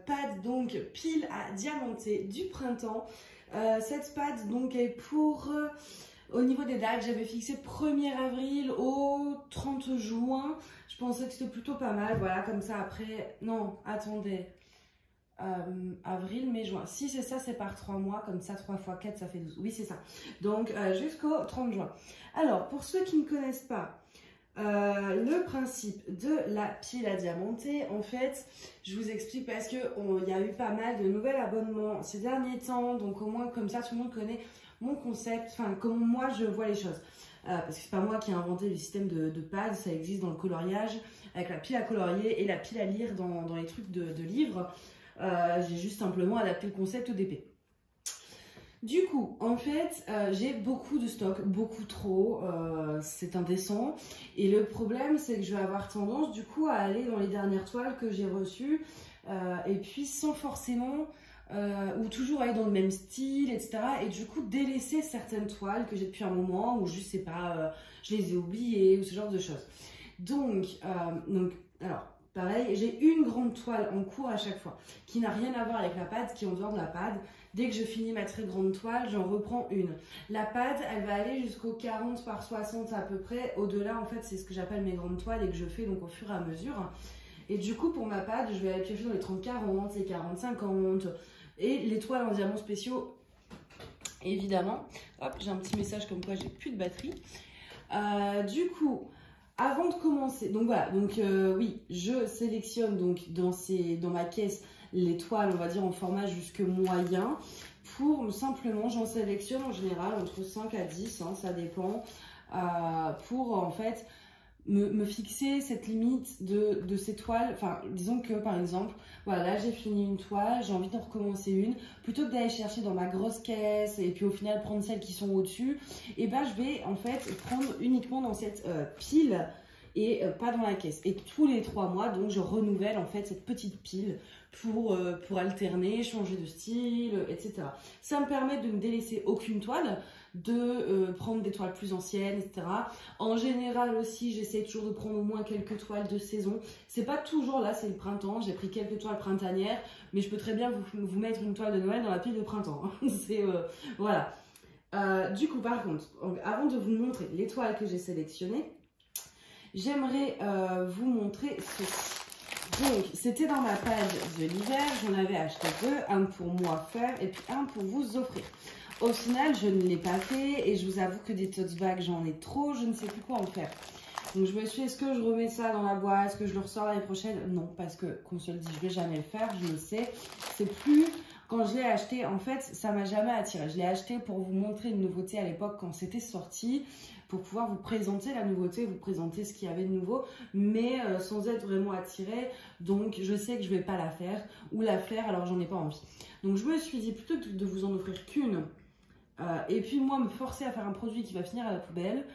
pad donc pile à diamanter du printemps. Cette pad donc est pour... au niveau des dates, j'avais fixé 1er avril au 30 juin. Je pensais que c'était plutôt pas mal. Voilà, comme ça après... Non, attendez. Avril, mai, juin. Si c'est ça, c'est par 3 mois. Comme ça, 3 x 4, ça fait 12. Oui, c'est ça. Donc, jusqu'au 30 juin. Alors, pour ceux qui ne connaissent pas le principe de la pile à diamanter, en fait, je vous explique parce qu'il y a eu pas mal de nouveaux abonnements ces derniers temps. Donc, au moins, comme ça, tout le monde connaît mon concept, enfin comment moi je vois les choses, parce que c'est pas moi qui ai inventé le système de pad, ça existe dans le coloriage avec la pile à colorier et la pile à lire dans les trucs de livres. J'ai juste simplement adapté le concept au DP. Du coup, en fait, j'ai beaucoup de stock, beaucoup trop, c'est indécent. Et le problème, c'est que je vais avoir tendance du coup à aller dans les dernières toiles que j'ai reçues, et puis sans forcément... ou toujours aller dans le même style, etc. Et du coup délaisser certaines toiles que j'ai depuis un moment, ou je sais pas, je les ai oubliées, ou ce genre de choses. Donc alors pareil, j'ai une grande toile en cours à chaque fois, qui n'a rien à voir avec la pad, qui est en dehors de la pad. Dès que je finis ma très grande toile, j'en reprends une. La pad, elle va aller jusqu'au 40 par 60 à peu près. Au-delà, en fait, c'est ce que j'appelle mes grandes toiles et que je fais donc au fur et à mesure. Et du coup, pour ma pad, je vais aller piocher dans les 30-40, les 40-50 et les toiles en diamants spéciaux, évidemment. Hop, j'ai un petit message comme quoi j'ai plus de batterie. Du coup, avant de commencer, donc voilà, donc oui, je sélectionne donc dans ma caisse les toiles, on va dire en format jusque moyen. Pour simplement, j'en sélectionne en général entre 5 à 10, hein, ça dépend, pour en fait me fixer cette limite de ces toiles. Enfin, disons que par exemple, voilà, là j'ai fini une toile, j'ai envie d'en recommencer une, plutôt que d'aller chercher dans ma grosse caisse et puis au final prendre celles qui sont au-dessus, et ben je vais en fait prendre uniquement dans cette pile et pas dans la caisse. Et tous les 3 mois, donc je renouvelle en fait cette petite pile pour alterner, changer de style, etc. Ça me permet de ne délaisser aucune toile, de prendre des toiles plus anciennes, etc. En général aussi, j'essaie toujours de prendre au moins quelques toiles de saison. C'est pas toujours là, c'est le printemps, j'ai pris quelques toiles printanières, mais je peux très bien vous mettre une toile de Noël dans la pile de printemps. C'est voilà. Du coup, par contre, avant de vous montrer les toiles que j'ai sélectionnées, j'aimerais vous montrer ceci. Donc, c'était dans ma page de l'hiver, j'en avais acheté 2, un pour moi faire et puis un pour vous offrir. Au final, je ne l'ai pas fait et je vous avoue que des tote bags, j'en ai trop, je ne sais plus quoi en faire. Donc, je me suis dit, est-ce que je remets ça dans la boîte, est-ce que je le ressors l'année prochaine? Non, parce que, qu'on se le dit, je vais jamais le faire, je le sais. C'est plus... Quand je l'ai acheté, en fait, ça m'a jamais attiré. Je l'ai acheté pour vous montrer une nouveauté à l'époque quand c'était sorti, pour pouvoir vous présenter la nouveauté, vous présenter ce qu'il y avait de nouveau, mais sans être vraiment attirée. Donc, je sais que je vais pas la faire, ou la faire, alors j'en ai pas envie. Donc, je me suis dit, plutôt que de vous en offrir qu'une, et puis moi, me forcer à faire un produit qui va finir à la poubelle,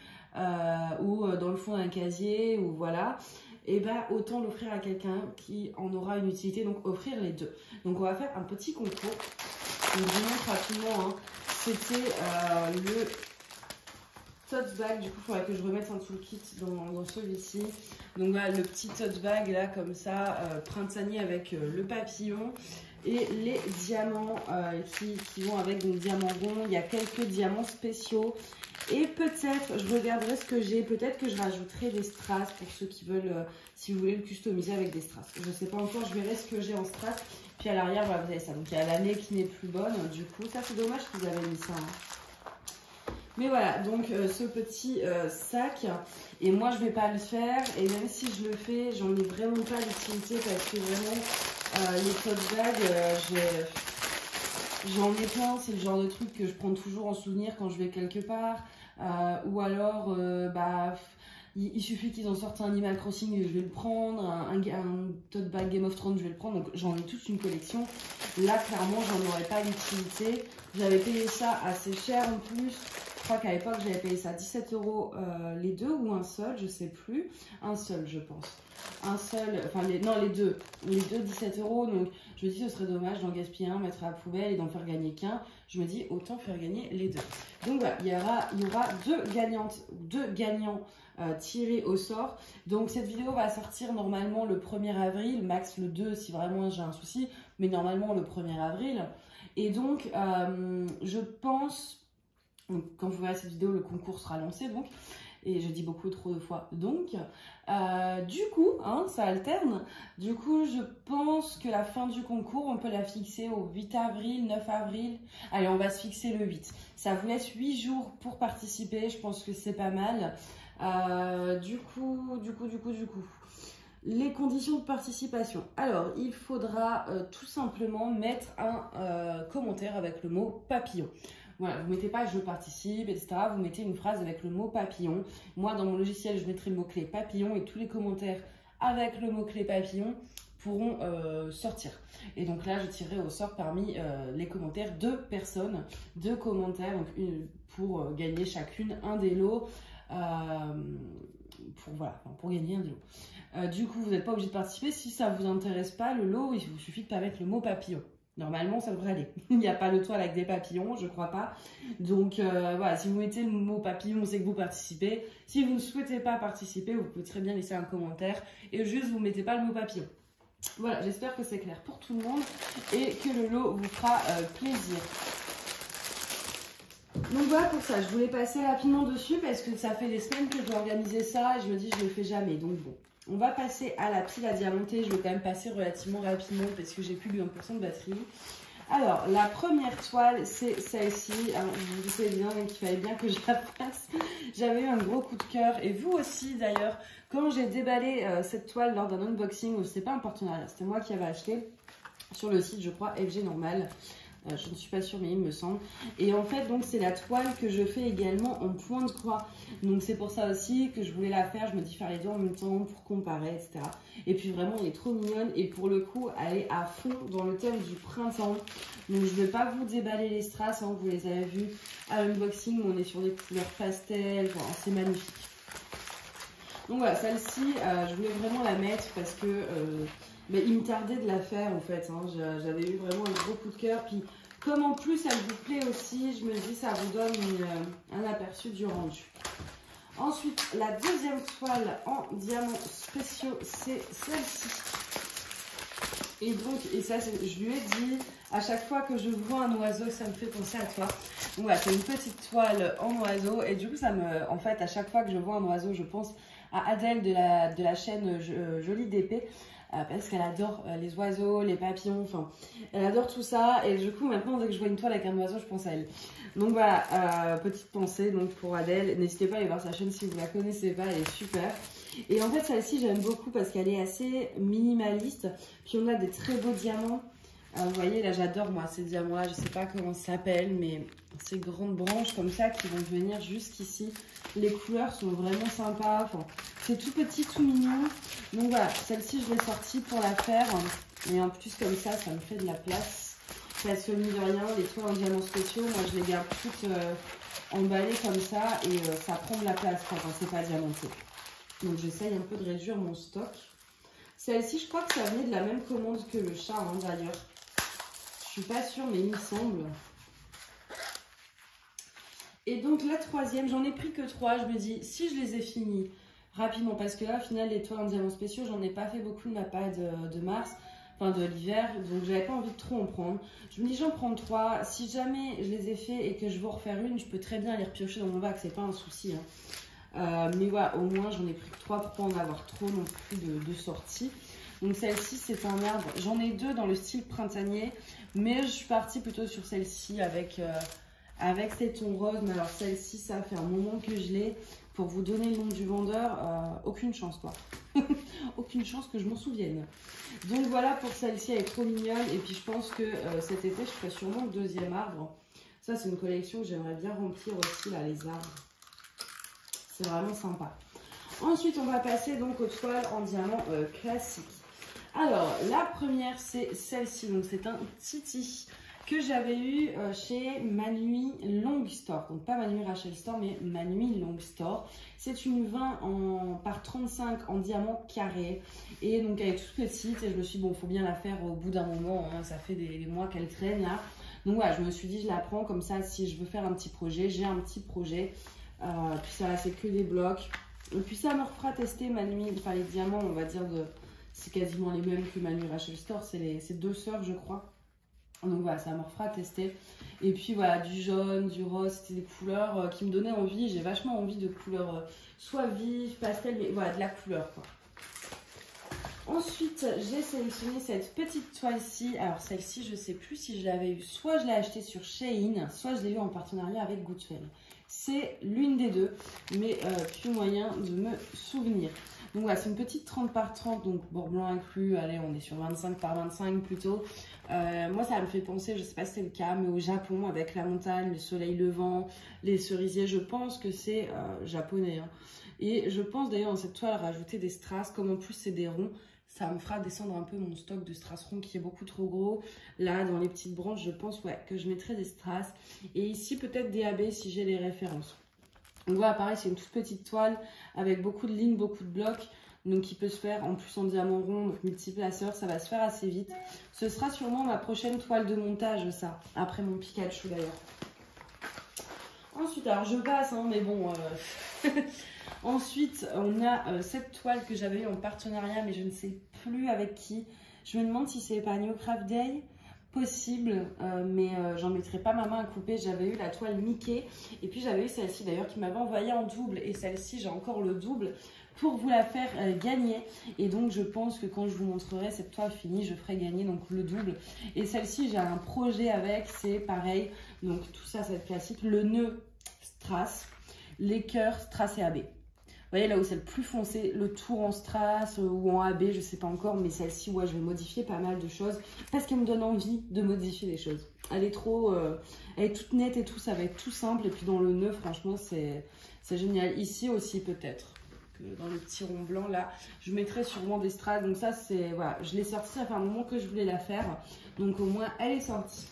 ou dans le fond d'un casier, ou voilà, et ben autant l'offrir à quelqu'un qui en aura une utilité, donc offrir les deux. Donc on va faire un petit concours. Donc, je vous montre rapidement, hein. C'était le tote bag, du coup il faudrait que je remette un toolkit dans celui-ci. Donc voilà, le petit tote bag là comme ça, printanier avec le papillon et les diamants qui vont avec, donc diamants ronds. Il y a quelques diamants spéciaux. Et peut-être, je regarderai ce que j'ai, peut-être que je rajouterai des strass pour ceux qui veulent, si vous voulez le customiser avec des strass. Je ne sais pas encore, je verrai ce que j'ai en strass. Puis à l'arrière, voilà, vous avez ça. Donc il y a l'année qui n'est plus bonne, du coup, ça c'est dommage qu'ils avaient mis ça. Hein. Mais voilà, donc ce petit sac, et moi je ne vais pas le faire, et même si je le fais, j'en ai vraiment pas d'utilité parce que vraiment, les tote bags, j'en ai plein, c'est le genre de truc que je prends toujours en souvenir quand je vais quelque part. Ou alors, il suffit qu'ils en sortent un Animal Crossing et je vais le prendre. Un tote bag Game of Thrones, je vais le prendre. Donc j'en ai toute une collection. Là, clairement, j'en aurais pas l'utilité. J'avais payé ça assez cher en plus. Je crois qu'à l'époque, j'avais payé ça 17 € les deux ou un seul, je sais plus. Un seul, je pense. Un seul, enfin, non, les deux. Les deux, 17 €. Donc, Je me dis, ce serait dommage d'en gaspiller un, mettre à la poubelle et d'en faire gagner qu'un. Je me dis, autant faire gagner les deux. Donc voilà, il y aura deux gagnants tirés au sort. Donc cette vidéo va sortir normalement le 1er avril, max le 2 si vraiment j'ai un souci, mais normalement le 1er avril. Et donc, je pense, quand vous verrez cette vidéo, le concours sera lancé, donc. Et je dis beaucoup trop de fois donc. Du coup, hein, ça alterne. Du coup, je pense que la fin du concours, on peut la fixer au 8 avril, 9 avril. Allez, on va se fixer le 8. Ça vous laisse 8 jours pour participer. Je pense que c'est pas mal. Du coup. Les conditions de participation. Alors, il faudra tout simplement mettre un commentaire avec le mot papillon. Voilà, vous mettez pas je participe, etc. Vous mettez une phrase avec le mot papillon. Moi, dans mon logiciel, je mettrai le mot-clé papillon et tous les commentaires avec le mot-clé papillon pourront sortir. Et donc là, je tirerai au sort parmi les commentaires 2 personnes, 2 commentaires donc pour gagner chacune un des lots. Pour gagner un des lots. Du coup, vous n'êtes pas obligé de participer. Si ça ne vous intéresse pas, le lot, il vous suffit de pas mettre le mot papillon. Normalement, ça devrait aller. Il n'y a pas de toile avec des papillons, je crois pas. Donc voilà, si vous mettez le mot papillon, c'est que vous participez. Si vous ne souhaitez pas participer, vous pouvez très bien laisser un commentaire et juste vous mettez pas le mot papillon. Voilà, j'espère que c'est clair pour tout le monde et que le lot vous fera plaisir. Donc voilà pour ça, je voulais passer rapidement dessus parce que ça fait des semaines que je dois organiser ça et je me dis je ne le fais jamais. Donc bon, on va passer à la pile à diamanter. Je vais quand même passer relativement rapidement parce que j'ai plus de 1% de batterie. Alors, la première toile, c'est celle-ci. Alors, vous savez bien qu'il fallait bien que je la fasse. J'avais eu un gros coup de cœur et vous aussi d'ailleurs. Quand j'ai déballé cette toile lors d'un unboxing, c'était pas un partenariat, c'était moi qui avais acheté sur le site, je crois, FG Normal. Je ne suis pas sûre, mais il me semble. Et en fait, donc c'est la toile que je fais également en point de croix. Donc c'est pour ça aussi que je voulais la faire. Je me dis faire les deux en même temps pour comparer, etc. Et puis vraiment, elle est trop mignonne. Et pour le coup, elle est à fond dans le thème du printemps. Donc je ne vais pas vous déballer les strass. Hein, vous les avez vus à l'unboxing. On est sur des couleurs pastel. Enfin, c'est magnifique. Donc voilà, celle-ci, je voulais vraiment la mettre parce que... mais il me tardait de la faire en fait, hein. J'avais eu vraiment un gros coup de cœur. Puis comme en plus elle vous plaît aussi, je me dis ça vous donne un aperçu du rendu. Ensuite, la deuxième toile en diamants spéciaux, c'est celle-ci. Et donc, et ça, je lui ai dit, à chaque fois que je vois un oiseau, ça me fait penser à toi. Donc voilà, c'est une petite toile en oiseau. Et du coup, en fait, à chaque fois que je vois un oiseau, je pense à Adèle de la chaîne Jolie d'épée. Parce qu'elle adore les oiseaux, les papillons, enfin, elle adore tout ça. Et du coup, maintenant, dès que je vois une toile avec un oiseau, je pense à elle. Donc voilà, petite pensée donc, pour Adèle. N'hésitez pas à aller voir sa chaîne si vous ne la connaissez pas, elle est super. Et en fait, celle-ci, j'aime beaucoup parce qu'elle est assez minimaliste. Puis on a des très beaux diamants. Vous voyez, là, j'adore, moi, ces diamants-là. Je ne sais pas comment ça s'appelle, mais ces grandes branches comme ça qui vont venir jusqu'ici. Les couleurs sont vraiment sympas. Enfin, c'est tout petit, tout mignon. Donc voilà, celle-ci, je l'ai sortie pour la faire. Et en plus, comme ça, ça me fait de la place. Parce que, mine de rien, les toiles en diamants spéciaux, moi, je les garde toutes emballées comme ça. Et ça prend de la place quand c'est pas diamanté. Donc, j'essaye un peu de réduire mon stock. Celle-ci, je crois que ça venait de la même commande que le chat, hein, d'ailleurs. Je suis pas sûre, mais il me semble. Et donc la troisième, j'en ai pris que 3. Je me dis, si je les ai finis rapidement, parce que là, au final, les toiles en diamants spéciaux, j'en ai pas fait beaucoup de ma pâte de mars, enfin de l'hiver, donc j'avais pas envie de trop en prendre. Je me dis, j'en prends 3. Si jamais je les ai fait et que je veux en refaire une, je peux très bien les repiocher dans mon bac, c'est pas un souci. Hein. Mais voilà, au moins, j'en ai pris que 3 pour pas en avoir trop non plus de sorties. Donc celle-ci, c'est un arbre. J'en ai 2 dans le style printanier, mais je suis partie plutôt sur celle-ci avec ces tons roses. Mais alors celle-ci, ça fait un moment que je l'ai. Pour vous donner le nom du vendeur, aucune chance quoi. Aucune chance que je m'en souvienne. Donc voilà pour celle-ci, elle est trop mignonne. Et puis je pense que cet été, je ferai sûrement le deuxième arbre. Ça, c'est une collection que j'aimerais bien remplir aussi, là, les arbres. C'est vraiment sympa. Ensuite, on va passer donc aux toiles en diamant classiques. Alors, la première, c'est celle-ci. Donc, c'est un Titi que j'avais eu chez Manuit Long Store. Donc pas Manuit Rachel Store, mais Manuit Long Store. C'est une 20 par 35 en diamant carré. Et donc elle est toute petite. Et je me suis dit, bon, il faut bien la faire au bout d'un moment. Hein. Ça fait des mois qu'elle traîne là. Donc voilà, je me suis dit, je la prends comme ça. Si je veux faire un petit projet, j'ai un petit projet. Puis ça, c'est que des blocs. Et puis ça me refera tester Manuit. Enfin, les diamants, on va dire, c'est quasiment les mêmes que Manuit Rachel Store. C'est deux sœurs, je crois. Donc voilà, ça me refera tester. Et puis voilà, du jaune, du rose, c'était des couleurs qui me donnaient envie. J'ai vachement envie de couleurs soit vives, pastel, mais voilà, de la couleur quoi. Ensuite, j'ai sélectionné cette petite toile-ci. Alors celle-ci, je ne sais plus si je l'avais eu. Soit je l'ai achetée sur Shein, soit je l'ai eu en partenariat avec Goodfellow. C'est l'une des deux, mais plus moyen de me souvenir. Donc voilà, c'est une petite 30 par 30, donc bord blanc inclus. Allez, on est sur 25 par 25 plutôt. Moi, ça me fait penser, je ne sais pas si c'est le cas, mais au Japon, avec la montagne, le soleil levant, les cerisiers, je pense que c'est japonais. Hein. Et je pense d'ailleurs dans cette toile rajouter des strass, comme en plus c'est des ronds, ça me fera descendre un peu mon stock de strass ronds qui est beaucoup trop gros. Là, dans les petites branches, je pense ouais, que je mettrai des strass. Et ici, peut-être des AB si j'ai les références. Donc voilà, pareil, c'est une toute petite toile avec beaucoup de lignes, beaucoup de blocs. Donc qui peut se faire en plus en diamant rond, donc multiplaceur, ça va se faire assez vite. Ce sera sûrement ma prochaine toile de montage, ça, après mon Pikachu d'ailleurs. Ensuite, alors je passe, hein, mais bon... Ensuite, on a cette toile que j'avais eue en partenariat, mais je ne sais plus avec qui. Je me demande si c'est pas New Craft Day. Possible, mais j'en mettrai pas ma main à couper. J'avais eu la toile Mickey et puis j'avais eu celle-ci d'ailleurs qui m'avait envoyé en double, et celle-ci j'ai encore le double pour vous la faire gagner. Et donc je pense que quand je vous montrerai cette toile finie, je ferai gagner donc le double. Et celle-ci j'ai un projet avec, c'est pareil, donc tout ça c'est classique, le nœud strass, les cœurs strass et AB. Vous voyez là où c'est le plus foncé, le tour en strass ou en AB, je sais pas encore, mais celle-ci, ouais, je vais modifier pas mal de choses parce qu'elle me donne envie de modifier les choses. Elle est trop, elle est toute nette et tout, ça va être tout simple. Et puis dans le nœud, franchement, c'est génial. Ici aussi peut-être, dans le petit rond blanc là, je mettrai sûrement des strass. Donc ça, c'est, voilà, je l'ai sortie, ça fait un moment que je voulais la faire. Donc au moins, elle est sortie.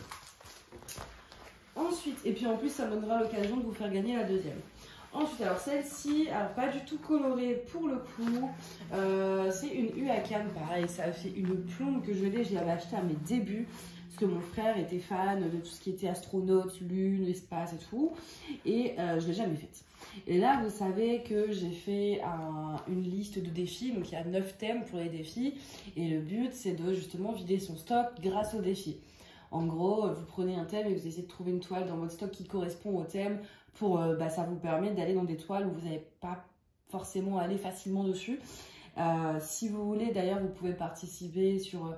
Ensuite, et puis en plus, ça me donnera l'occasion de vous faire gagner la deuxième. Ensuite, alors celle-ci, alors pas du tout colorée pour le coup, c'est une Huacan, pareil, ça a fait une plombe que je l'avais acheté à mes débuts, parce que mon frère était fan de tout ce qui était astronaute, lune, espace et tout, et je l'ai jamais faite. Et là, vous savez que j'ai fait une liste de défis, donc il y a 9 thèmes pour les défis, et le but c'est de justement vider son stock grâce aux défis. En gros, vous prenez un thème et vous essayez de trouver une toile dans votre stock qui correspond au thème. Ça vous permet d'aller dans des toiles où vous n'allez pas forcément aller facilement dessus. Si vous voulez, d'ailleurs, vous pouvez participer sur...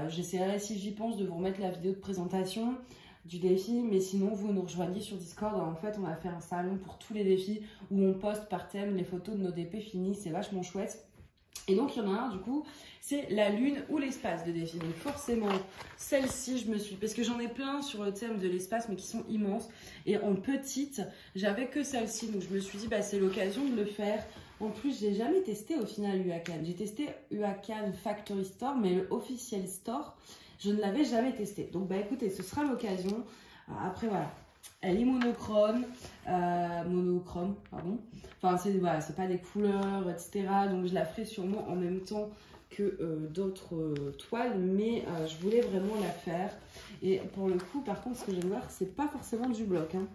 J'essaierai, si j'y pense, de vous remettre la vidéo de présentation du défi. Mais sinon, vous nous rejoignez sur Discord. En fait, on a fait un salon pour tous les défis où on poste par thème les photos de nos DP finis. C'est vachement chouette. Et donc, il y en a un, du coup, c'est la lune ou l'espace de défi. Donc, forcément, celle-ci, je me suis... Parce que j'en ai plein sur le thème de l'espace, mais qui sont immenses. Et en petite, j'avais que celle-ci. Donc, je me suis dit, bah, c'est l'occasion de le faire. En plus, je n'ai jamais testé, au final, Huacan. J'ai testé Huacan Factory Store, mais le Official Store, je ne l'avais jamais testé. Donc, bah, écoutez, ce sera l'occasion. Après, voilà. Elle est monochrome, pardon. Enfin, c'est pas des couleurs, etc. Donc, je la ferai sûrement en même temps que d'autres toiles, mais je voulais vraiment la faire. Et pour le coup, par contre, ce que je vais voir, c'est pas forcément du bloc. Hein.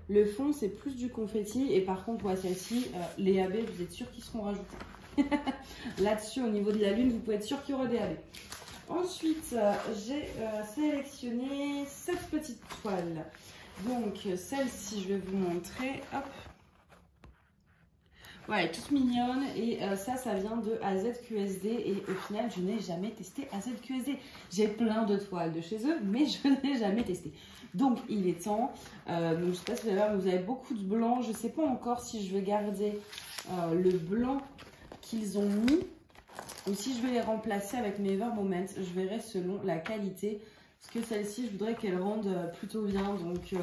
Le fond, c'est plus du confetti. Et par contre, ouais, celle-ci, les AB, vous êtes sûr qu'ils seront rajoutés. Là-dessus, au niveau de la lune, vous pouvez être sûr qu'il y aura des AB. Ensuite, j'ai sélectionné cette petite toile. Donc, celle-ci, je vais vous montrer. Hop. Ouais, elle est toute mignonne. Et ça vient de AZQSD. Et au final, je n'ai jamais testé AZQSD. J'ai plein de toiles de chez eux, mais je n'ai jamais testé. Donc, il est temps. Donc, je ne sais pas si vous allez voir, mais vous avez beaucoup de blanc. Je ne sais pas encore si je vais garder le blanc qu'ils ont mis. Ou si je vais les remplacer avec mes Ever Moments, je verrai selon la qualité. Parce que celle-ci, je voudrais qu'elle rende plutôt bien. Donc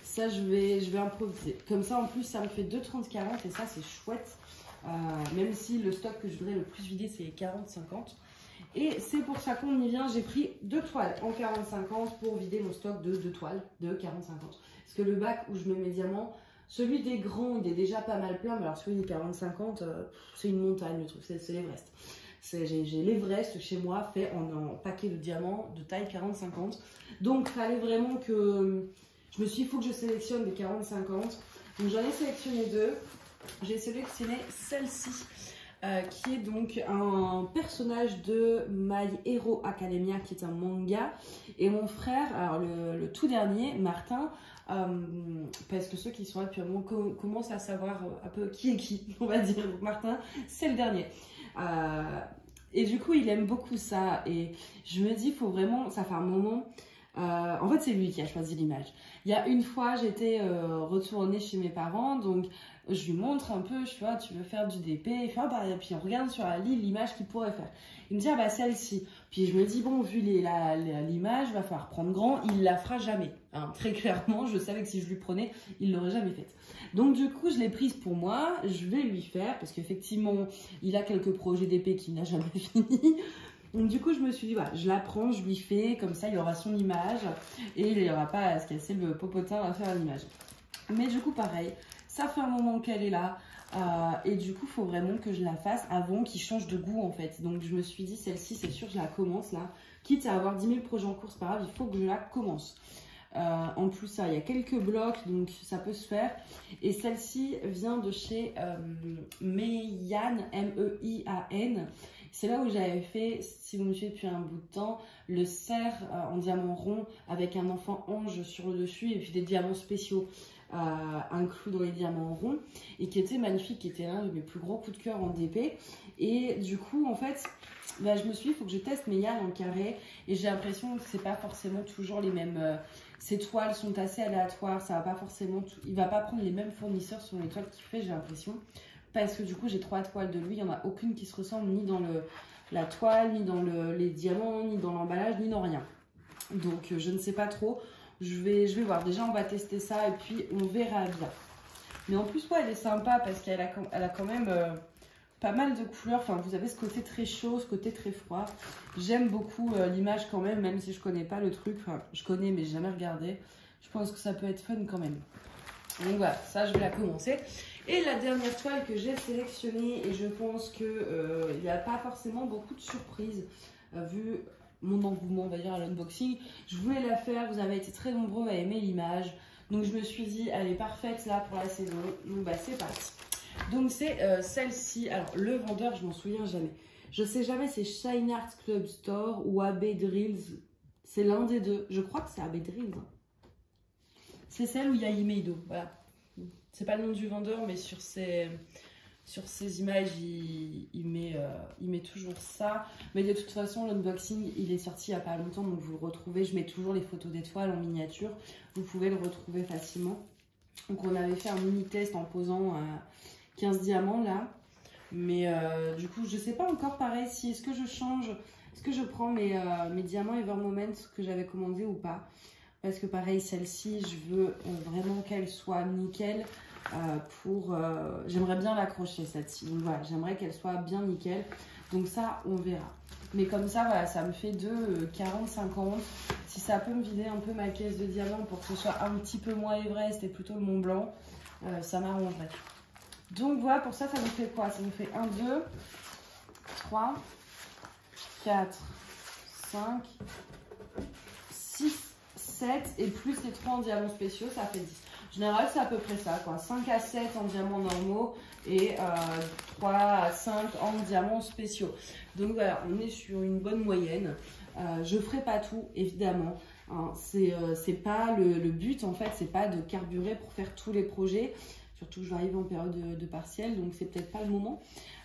ça, je vais improviser. Comme ça, en plus, ça me fait 2,30-40 et ça, c'est chouette. Même si le stock que je voudrais le plus vider, c'est les 40-50. Et c'est pour ça qu'on y vient, j'ai pris 2 toiles en 40-50 pour vider mon stock de 2 toiles de 40-50. Parce que le bac où je mets mes diamants, celui des grands, il est déjà pas mal plein, mais alors celui des 40-50, c'est une montagne le truc, c'est l'Everest. J'ai l'Everest chez moi fait en paquet de diamants de taille 40-50. Donc, il fallait vraiment que... Je me suis dit, il faut que je sélectionne des 40-50. Donc, j'en ai sélectionné 2. J'ai sélectionné celle-ci, qui est donc un personnage de My Hero Academia, qui est un manga. Et mon frère, alors le tout dernier, Martin, parce que ceux qui sont là depuis un moment commencent à savoir un peu qui est qui, on va dire. Donc, Martin, c'est le dernier. Et du coup, il aime beaucoup ça. Et je me dis, il faut vraiment... Ça fait un moment... en fait, c'est lui qui a choisi l'image. Il y a une fois, j'étais retournée chez mes parents, donc je lui montre un peu, je vois, tu veux faire du DP, il fait, puis on regarde sur la ligne l'image qu'il pourrait faire. Il me dit, ah bah celle-ci. Puis je me dis, bon, vu l'image, va falloir prendre grand, il la fera jamais. Hein, très clairement, je savais que si je lui prenais, il l'aurait jamais faite. Donc du coup, je l'ai prise pour moi, je vais lui faire, parce qu'effectivement, il a quelques projets d'épée qu'il n'a jamais fini. Donc du coup, je me suis dit, voilà, je la prends, je lui fais, comme ça, il aura son image, et il n'y aura pas à se casser le popotin à faire l'image. Mais du coup, pareil, ça fait un moment qu'elle est là, et du coup, il faut vraiment que je la fasse avant qu'il change de goût, en fait. Donc je me suis dit, celle-ci, c'est sûr, je la commence là. Quitte à avoir 10 000 projets en cours, c'est pas grave, il faut que je la commence. En plus, ça, il y a quelques blocs, donc ça peut se faire. Et celle-ci vient de chez Meian, M-E-I-A-N. C'est là où j'avais fait, si vous me suivez depuis un bout de temps, le cerf en diamant rond avec un enfant ange sur le dessus et puis des diamants spéciaux inclus dans les diamants ronds et qui était magnifique, qui était l'un de mes plus gros coups de cœur en DP. Et du coup, en fait, bah, je me suis dit, il faut que je teste mes yarns en carré et j'ai l'impression que c'est pas forcément toujours les mêmes. Ces toiles sont assez aléatoires, ça va pas forcément. Il va pas prendre les mêmes fournisseurs sur les toiles qu'il fait, j'ai l'impression. Parce que du coup, j'ai 3 toiles de lui, il n'y en a aucune qui se ressemble ni dans la toile, ni dans les diamants, ni dans l'emballage, ni dans rien. Donc, je ne sais pas trop. Je vais voir. Déjà, on va tester ça et puis on verra bien. Mais en plus, ouais, elle est sympa parce qu'elle a quand même pas mal de couleurs. Enfin, vous avez ce côté très chaud, ce côté très froid. J'aime beaucoup l'image quand même si je connais pas le truc. Enfin, je connais, mais j'ai jamais regardé. Je pense que ça peut être fun quand même. Donc voilà, ça, je vais la commencer. Et la dernière toile que j'ai sélectionnée, et je pense qu'il n'y a pas forcément beaucoup de surprises, vu mon engouement, on va dire, à l'unboxing. Je voulais la faire, vous avez été très nombreux à aimer l'image. Donc je me suis dit, elle est parfaite là pour la saison. Donc bah c'est parti. Donc c'est celle-ci. Alors le vendeur, je m'en souviens jamais. Je sais jamais, c'est Shine Art Club Store ou AB Drills. C'est l'un des deux. Je crois que c'est AB Drills. C'est celle où il y a Imeido, voilà. C'est pas le nom du vendeur, mais sur ses images, il met toujours ça. Mais de toute façon, l'unboxing, il est sorti il n'y a pas longtemps, donc vous le retrouvez. Je mets toujours les photos d'étoiles en miniature. Vous pouvez le retrouver facilement. Donc on avait fait un mini test en posant 15 diamants là. Mais du coup, je sais pas encore pareil si est-ce que je change, est-ce que je prends mes diamants Ever Moment que j'avais commandé ou pas. Parce que pareil, celle-ci, je veux vraiment qu'elle soit nickel. J'aimerais bien l'accrocher celle-ci. Donc voilà, j'aimerais qu'elle soit bien nickel. Donc ça, on verra. Mais comme ça, voilà, ça me fait de 40-50. Si ça peut me vider un peu ma caisse de diamants pour que ce soit un petit peu moins Everest et plutôt le Mont Blanc, ça m'arrangerait. Donc voilà, pour ça, ça nous fait quoi? Ça nous fait 1, 2, 3, 4, 5, 6, 7 et plus les 3 en diamants spéciaux, ça fait 10. En général, c'est à peu près ça, quoi. 5 à 7 en diamants normaux et 3 à 5 en diamants spéciaux. Donc voilà, on est sur une bonne moyenne. Je ferai pas tout, évidemment. Hein, c'est pas le but, en fait, c'est pas de carburer pour faire tous les projets. Surtout que j'arrive en période de partiel, donc c'est peut-être pas le moment.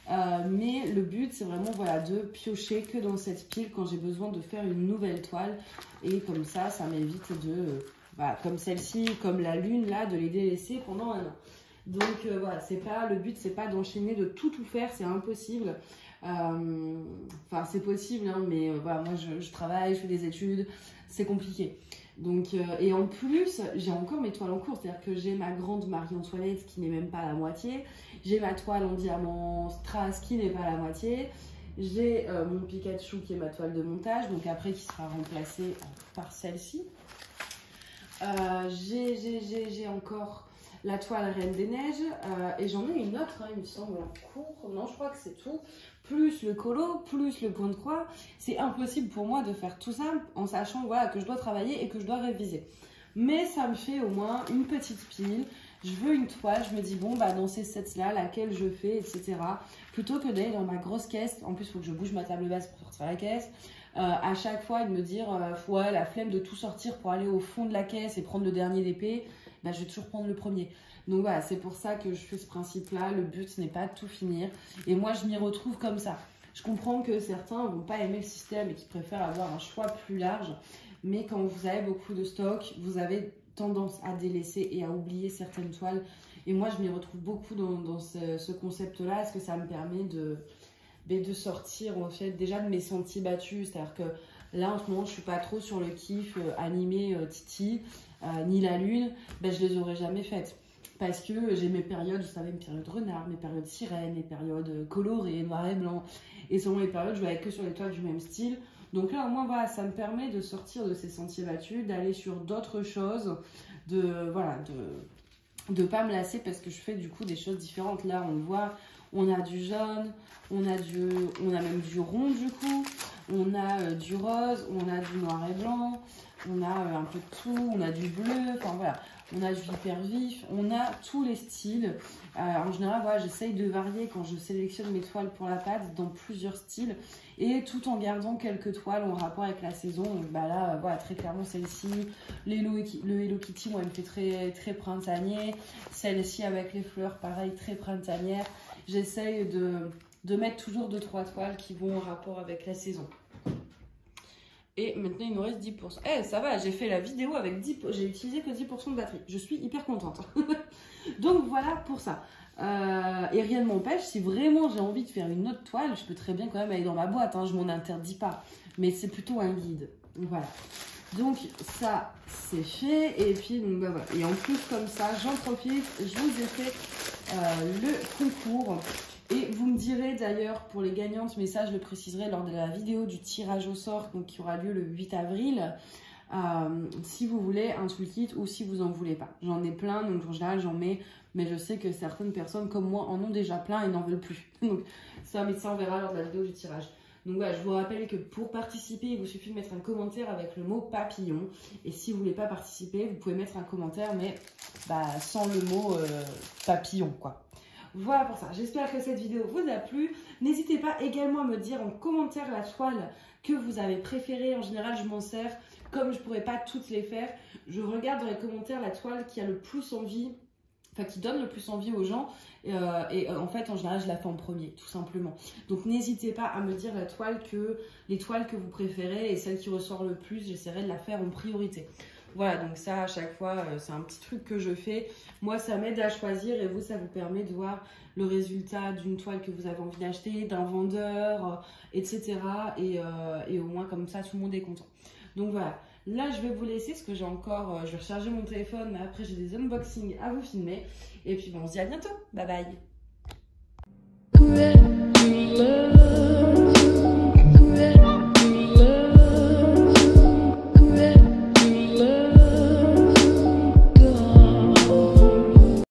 Mais le but, c'est vraiment voilà, de piocher que dans cette pile quand j'ai besoin de faire une nouvelle toile. Et comme ça m'évite de... Voilà, comme celle-ci, comme la lune là, de les délaisser pendant un an. Donc voilà, le but c'est pas d'enchaîner, de tout faire, c'est impossible. Enfin c'est possible, hein, mais voilà, moi je travaille, je fais des études, c'est compliqué. Donc, et en plus, j'ai encore mes toiles en cours, c'est-à-dire que j'ai ma grande Marie-Antoinette qui n'est même pas à la moitié, j'ai ma toile en diamant strass qui n'est pas à la moitié, J'ai mon Pikachu qui est ma toile de montage, donc après qui sera remplacée par celle-ci. J'ai encore la toile Reine des Neiges et j'en ai une autre, hein, il me semble, en cours. Non, je crois que c'est tout. Plus le colo, plus le point de croix. C'est impossible pour moi de faire tout ça en sachant voilà, que je dois travailler et que je dois réviser. Mais ça me fait au moins une petite pile. Je veux une toile, je me dis bon bah dans ces sets-là, laquelle je fais, etc. Plutôt que d'aller dans ma grosse caisse, en plus il faut que je bouge ma table basse pour sortir la caisse. À chaque fois de me dire ouais, la flemme de tout sortir pour aller au fond de la caisse et prendre le dernier d'épée, bah, je vais toujours prendre le premier. Donc voilà, c'est pour ça que je fais ce principe-là. Le but n'est pas de tout finir. Et moi je m'y retrouve comme ça. Je comprends que certains vont pas aimer le système et qui préfèrent avoir un choix plus large. Mais quand vous avez beaucoup de stock, vous avez tendance à délaisser et à oublier certaines toiles. Et moi, je m'y retrouve beaucoup dans ce concept-là, parce que ça me permet de sortir en fait déjà de mes sentiers battus. C'est-à-dire que là, en ce moment, je suis pas trop sur le kiff animé Titi, ni la lune. Ben, je les aurais jamais faites. Parce que j'ai mes périodes, vous savez, mes périodes renard, mes périodes sirène, mes périodes colorées, noir et blanc. Et selon les périodes, je vais aller que sur les toiles du même style. Donc là, au moins, voilà, ça me permet de sortir de ces sentiers battus, d'aller sur d'autres choses, de pas me lasser parce que je fais du coup des choses différentes. Là, on le voit, on a du jaune, on a même du rond du coup, on a du rose, on a du noir et blanc, on a un peu de tout, on a du bleu, enfin voilà. On a du hyper vif, on a tous les styles. En général, voilà, j'essaye de varier quand je sélectionne mes toiles pour la pâte dans plusieurs styles et tout en gardant quelques toiles en rapport avec la saison. Donc bah là, voilà, très clairement celle-ci, le Hello Kitty, moi, elle me fait très, très printanier. Celle-ci avec les fleurs, pareil, très printanière. J'essaye de mettre toujours 2-3 toiles qui vont en rapport avec la saison. Et maintenant, il me reste 10%. Eh, ça va, j'ai fait la vidéo avec 10%. J'ai utilisé que 10% de batterie. Je suis hyper contente. Donc, voilà pour ça. Et rien ne m'empêche, si vraiment j'ai envie de faire une autre toile, je peux très bien quand même aller dans ma boîte. Hein, je m'en interdis pas. Mais c'est plutôt un guide. Voilà. Donc, ça, c'est fait. Et puis, donc, bah, voilà. Et en plus, comme ça, j'en profite. Je vous ai fait le concours. Et vous me direz d'ailleurs pour les gagnantes, mais ça je le préciserai lors de la vidéo du tirage au sort donc, qui aura lieu le 8 avril, si vous voulez un toolkit ou si vous n'en voulez pas. J'en ai plein, donc en général j'en mets, mais je sais que certaines personnes comme moi en ont déjà plein et n'en veulent plus. Donc ça, mais ça on verra lors de la vidéo du tirage. Donc voilà, je vous rappelle que pour participer, il vous suffit de mettre un commentaire avec le mot papillon. Et si vous ne voulez pas participer, vous pouvez mettre un commentaire, mais bah, sans le mot papillon, quoi. Voilà pour ça, j'espère que cette vidéo vous a plu. N'hésitez pas également à me dire en commentaire la toile que vous avez préférée. En général, je m'en sers, comme je ne pourrais pas toutes les faire, je regarde dans les commentaires la toile qui a le plus envie, enfin qui donne le plus envie aux gens. Et en fait, en général, je la fais en premier, tout simplement. Donc, n'hésitez pas à me dire les toiles que vous préférez et celle qui ressort le plus, j'essaierai de la faire en priorité. Voilà, donc ça, à chaque fois, c'est un petit truc que je fais. Moi, ça m'aide à choisir et vous, ça vous permet de voir le résultat d'une toile que vous avez envie d'acheter, d'un vendeur, etc. Et au moins, comme ça, tout le monde est content. Donc voilà, là, je vais vous laisser parce que j'ai encore... je vais recharger mon téléphone, mais après, j'ai des unboxings à vous filmer. Et puis, bon, on se dit à bientôt. Bye bye.